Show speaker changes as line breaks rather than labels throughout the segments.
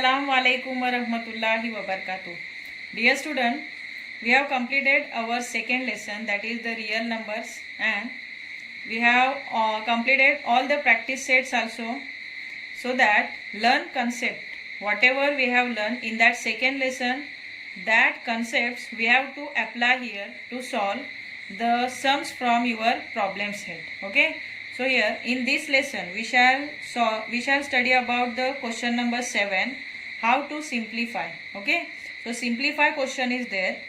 Assalamu alaikum wa rahmatullahi wa barakatuh. Dear student, we have completed our second lesson, that is the real numbers, and we have completed all the practice sets also, so that learn concept whatever we have learned in that second lesson, that concepts we have to apply here to solve the sums from your problem set. Okay, so here in this lesson we shall study about the question number 7, how to simplify. Okay, so simplify question is there.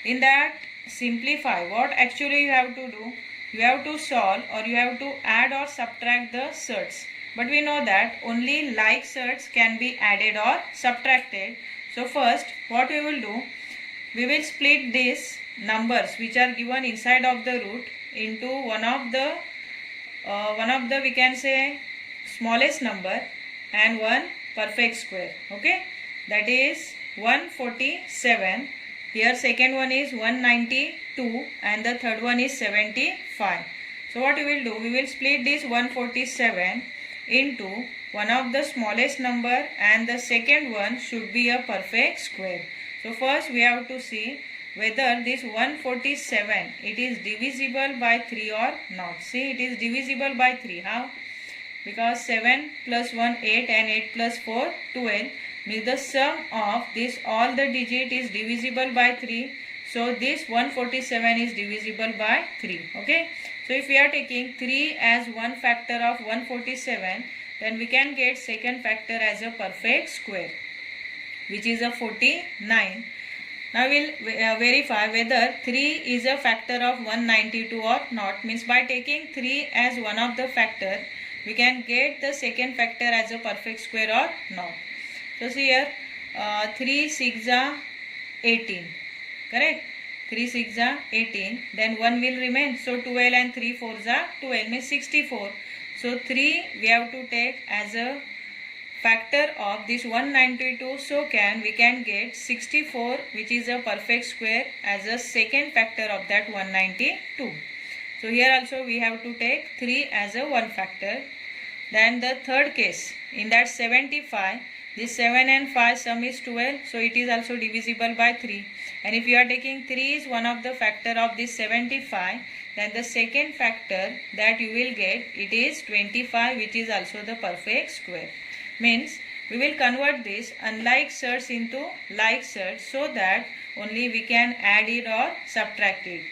In that simplify, what actually you have to do, you have to solve or you have to add or subtract the surds. But we know that only like surds can be added or subtracted. So first what we will do, we will split these numbers which are given inside of the root into one of the we can say smallest number and one perfect square. Okay, that is 147. Here second one is 192 and the third one is 75. So what we will do, we will split this 147 into one of the smallest number and the second one should be a perfect square. So first we have to see whether this 147 it is divisible by 3 or not. See, it is divisible by 3. How? Because 7 plus 1 8 and 8 plus 4 12 means the sum of this all the digit is divisible by 3. So this 147 is divisible by 3. Okay, so if we are taking 3 as one factor of 147, then we can get second factor as a perfect square, which is a 49. Now we will verify whether 3 is a factor of 192 or not. Means by taking 3 as one of the factor, we can get the second factor as a perfect square or not. So see here, 3 6 are 18, correct? 3 6 are 18, then 1 will remain. So 12 and 3 4s are 12, means 64. So 3 we have to take as a factor of this 192, so we can get 64, which is a perfect square, as a second factor of that 192. So here also we have to take 3 as a one factor. Then the third case, in that 75, this 7 and 5 sum is 12, so it is also divisible by 3. And if you are taking 3 is one of the factor of this 75, then the second factor that you will get, it is 25, which is also the perfect square. Means we will convert this unlike surds into like surds, so that only we can add it or subtract it,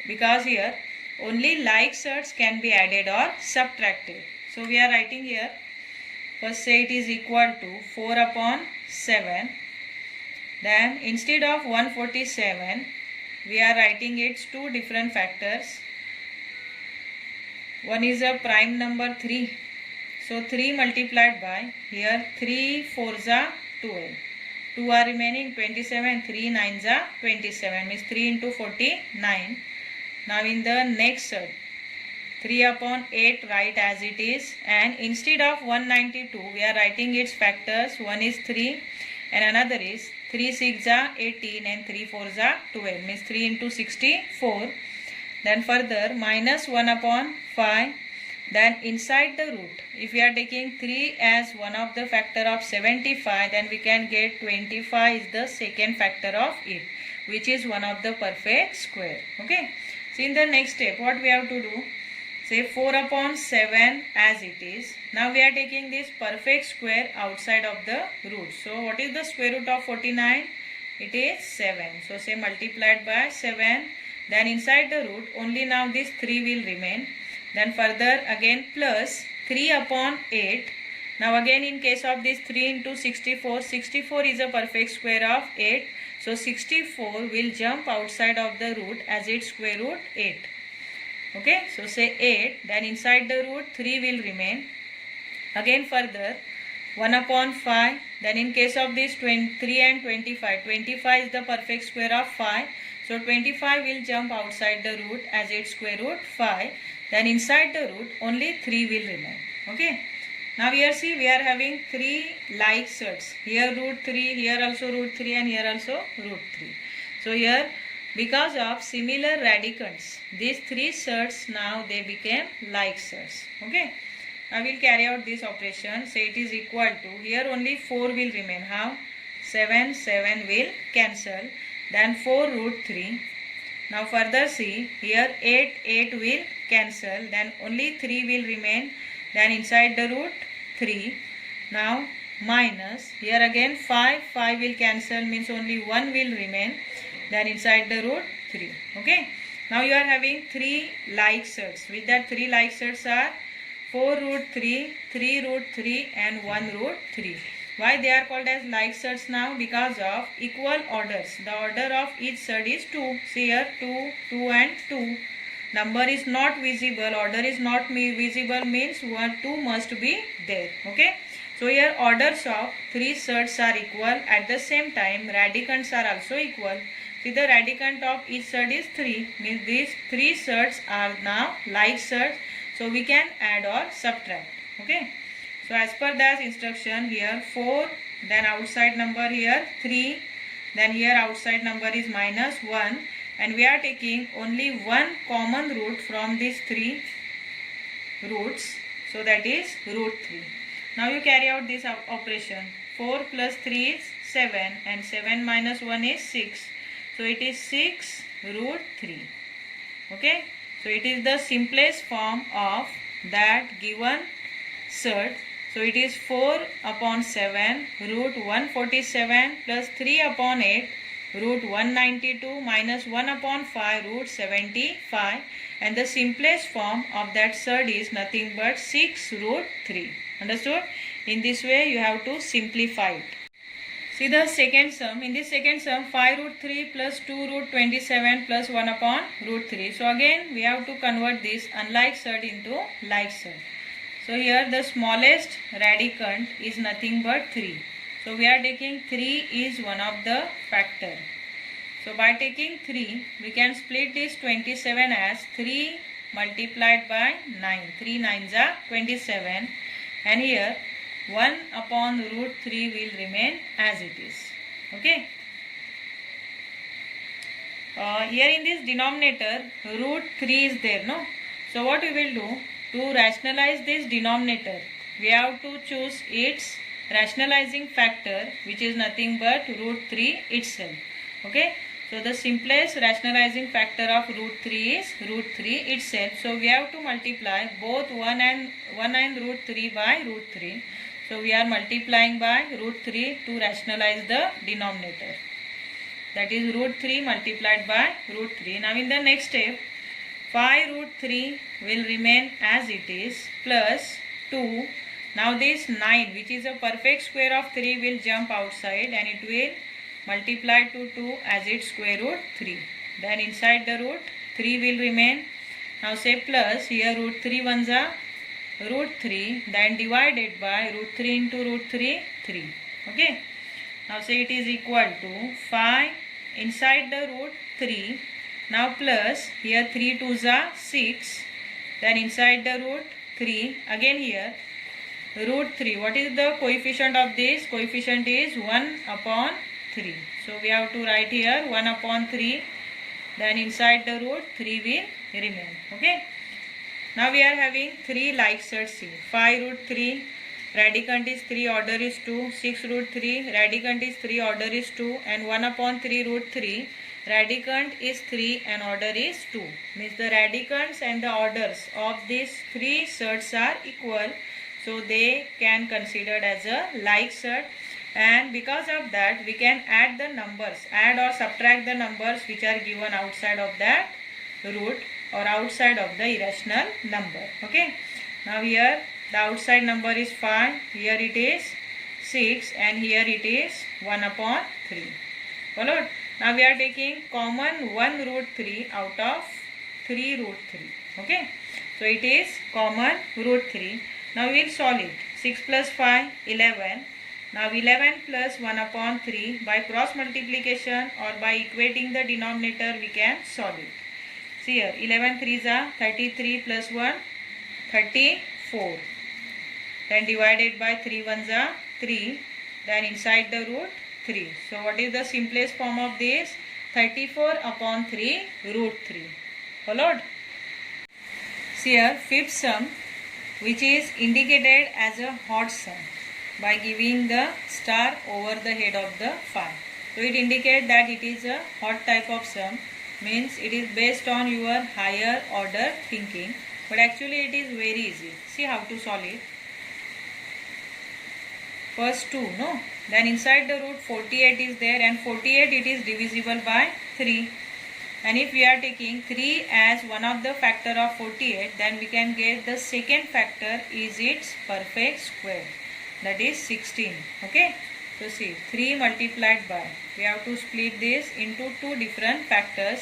because here only like surds can be added or subtracted. So we are writing here, first say it is equal to 4 upon 7. Then instead of 147, we are writing its two different factors. One is a prime number 3. So 3 multiplied by, here 3 4s are 12. 2 are remaining, 27, 3 9s are 27, means 3 into 49. Now in the next surd, 3 upon 8 write as it is, and instead of 192 we are writing its factors. One is 3 and another is 3 6 are 18 and 3 4s are 12, means 3 into 64. Then further minus 1 upon 5. Then inside the root, if we are taking 3 as one of the factor of 75, then we can get 25 is the second factor of it, which is one of the perfect square. Okay, so in the next step what we have to do, say 4 upon 7 as it is. Now we are taking this perfect square outside of the root. So what is the square root of 49? It is 7. So say multiplied by 7. Then inside the root only now this 3 will remain. Then further again plus 3 upon 8. Now again in case of this 3 into 64, 64 is a perfect square of 8. So 64 will jump outside of the root as its square root 8. Okay, so say 8, then inside the root 3 will remain. Again further 1 upon 5. Then in case of this 3 and 25, 25 is the perfect square of 5. So 25 will jump outside the root as its square root 5. Then inside the root only 3 will remain. Okay, now here see we are having 3 like surds. Here root 3, here also root 3 and here also root 3. So here because of similar radicands, these 3 surds now they became like surds. Okay, I will carry out this operation. Say it is equal to, here only 4 will remain. How? 7 will cancel. Then 4 root 3. Now further see, here 8 will cancel. Then only 3 will remain. Then inside the root 3. Now minus, here again 5 will cancel, means only 1 will remain. Then inside the root 3. Okay. Now you are having 3 like surds. With that 3 like surds are 4 root 3, 3 root 3 and 1 root 3. Why they are called as like surds now? Because of equal orders. The order of each surd is 2. See here 2, 2 and 2. Number is not visible, order is not visible, means 1, 2 must be there. Okay. So here orders of 3 surds are equal. At the same time radicands are also equal. See, the radicand of each surd is 3. Means these 3 surds are now like surds. So we can add or subtract. Okay. So as per that instruction, here 4, then outside number here 3, then here outside number is minus 1, and we are taking only one common root from these 3 roots. So that is root 3. Now you carry out this operation. 4 plus 3 is 7 and 7 minus 1 is 6. So it is 6 root 3. Okay. So it is the simplest form of that given surd. So it is 4 upon 7 root 147 plus 3 upon 8 root 192 minus 1 upon 5 root 75, and the simplest form of that surd is nothing but 6 root 3. Understood? In this way you have to simplify it. See the second sum. In this second sum, 5 root 3 plus 2 root 27 plus 1 upon root 3. So again we have to convert this unlike surd into like surd. So here the smallest radicand is nothing but 3. So we are taking 3 is one of the factor. So by taking 3, we can split this 27 as 3 multiplied by 9. 3 9s are 27. And here 1 upon root 3 will remain as it is. Okay. Here in this denominator, root 3 is there, no? So what we will do? To rationalize this denominator, we have to choose its rationalizing factor, which is nothing but root 3 itself. Okay. So the simplest rationalizing factor of root 3 is root 3 itself. So we have to multiply both 1 and root 3 by root 3. So we are multiplying by root 3 to rationalize the denominator. That is root 3 multiplied by root 3. Now in the next step, 5 root 3 will remain as it is plus 2. Now this 9, which is a perfect square of 3, will jump outside and it will multiply to 2 as its square root 3. Then inside the root 3 will remain. Now say plus, here root 3 ones are root 3, then divided by root 3 into root 3, 3. Okay. Now say it is equal to 5 inside the root 3. Now plus, here 3 2s are 6. Then inside the root 3, again here root 3. What is the coefficient of this? Coefficient is 1 upon 3. So we have to write here 1 upon 3. Then inside the root 3 will remain. Okay. Now we are having 3 like surds here. 5 root 3, radicand is 3, order is 2. 6 root 3, radicand is 3, order is 2. And 1 upon 3 root 3, radicand is 3 and order is 2. Means the radicands and the orders of these 3 surds are equal. So they can considered as a like surd. And because of that we can add the numbers, add or subtract the numbers which are given outside of that root or outside of the irrational number. Okay. Now here the outside number is 5, here it is 6 and here it is 1 upon 3. Followed? Now we are taking common 1 root 3 out of 3 root 3. Okay. So it is common root 3. Now we will solve it. 6 plus 5, 11. Now 11 plus 1 upon 3, by cross multiplication or by equating the denominator we can solve it. See here 11 3s are 33 plus 1, 34. Then divided by 3 1s are 3. Then inside the root 3. So what is the simplest form of this? 34 upon 3 root 3. Followed? See here fifth sum. which is indicated as a hot sum by giving the star over the head of the phi. So it indicates that it is a hot type of sum, means it is based on your higher order thinking, but actually it is very easy. See how to solve it. First 2, no? Then inside the root 48 is there, and 48 it is divisible by 3. And if we are taking 3 as one of the factor of 48, then we can get the second factor is its perfect square, that is 16. Okay. So see, 3 multiplied by, we have to split this into 2 different factors.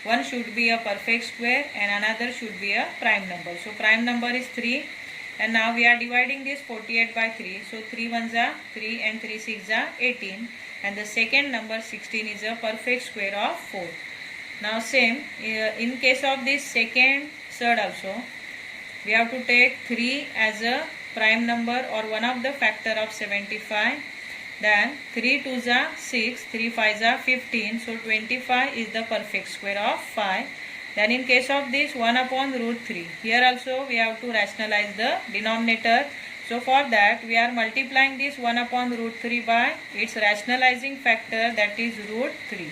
One should be a perfect square and another should be a prime number. So prime number is 3, and now we are dividing this 48 by 3. So 3 ones are 3 and 3 6 are 18, and the second number 16 is a perfect square of 4. Now same, in case of this second third also, we have to take 3 as a prime number or one of the factor of 75. Then 3 2s are 6, 3 5s are 15, so 25 is the perfect square of 5. Then in case of this 1 upon root 3, here also we have to rationalize the denominator. So for that we are multiplying this 1 upon root 3 by its rationalizing factor, that is root 3.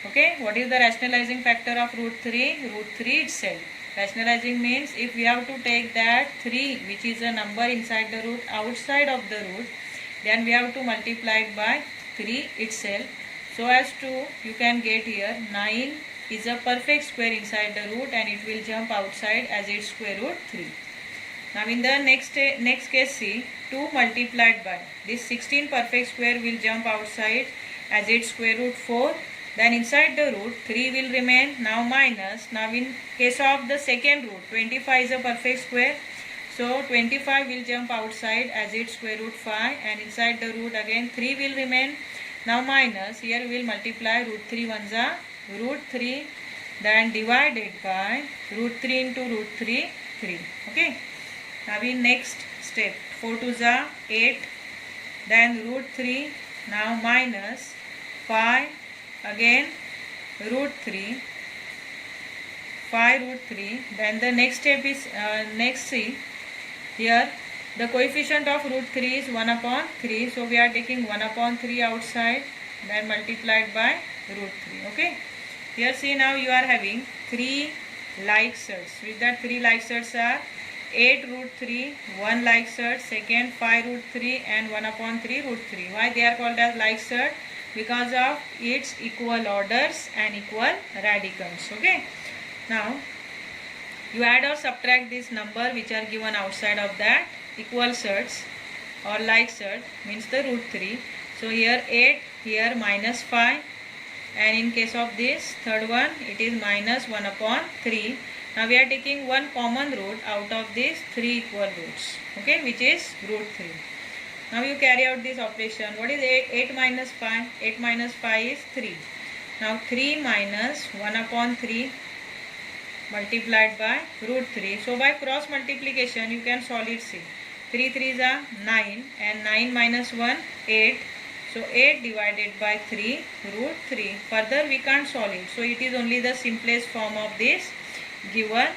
Okay, what is the rationalizing factor of root 3? Root 3 itself. Rationalizing means if we have to take that 3 which is a number inside the root outside of the root, then we have to multiply it by 3 itself, so as to you can get here 9 is a perfect square inside the root and it will jump outside as its square root 3. Now in the next case, see, 2 multiplied by this 16 perfect square will jump outside as its square root 4. Then inside the root 3 will remain, now minus. Now in case of the second root, 25 is a perfect square, so 25 will jump outside as its square root 5, and inside the root again 3 will remain, now minus. Here we will multiply root 3 ones are root 3, then divided by root 3 into root 3, 3. Okay. Now in next step, 4 2s are 8, then root 3, now minus 5, again root 3, 5 root 3. Then the next step is next, see, here the coefficient of root 3 is 1 upon 3, so we are taking 1 upon 3 outside, then multiplied by root 3. Okay, here see, now you are having 3 like surds. With that 3 like surds are 8 root 3, 1 like surd, second 5 root 3 and 1 upon 3 root 3. Why they are called as like surd? Because of its equal orders and equal radicals. Okay, now you add or subtract this number which are given outside of that equal surds or like surd, means the root 3. So here 8, here minus 5, and in case of this third one it is minus 1 upon 3. Now we are taking one common root out of these 3 equal roots, okay, which is root 3. Now you carry out this operation. What is 8? 8 minus 5. 8 minus 5 is 3. Now 3 minus 1 upon 3 multiplied by root 3. So by cross multiplication you can solve it. See, 3 3s are 9 and 9 minus 1 8. So 8 divided by 3 root 3. Further we can't solve it. So it is only the simplest form of this given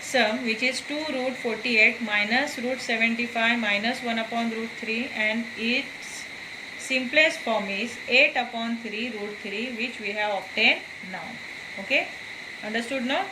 sum, which is 2 root 48 minus root 75 minus 1 upon root 3, and its simplest form is 8 upon 3 root 3, which we have obtained now. Okay, understood now?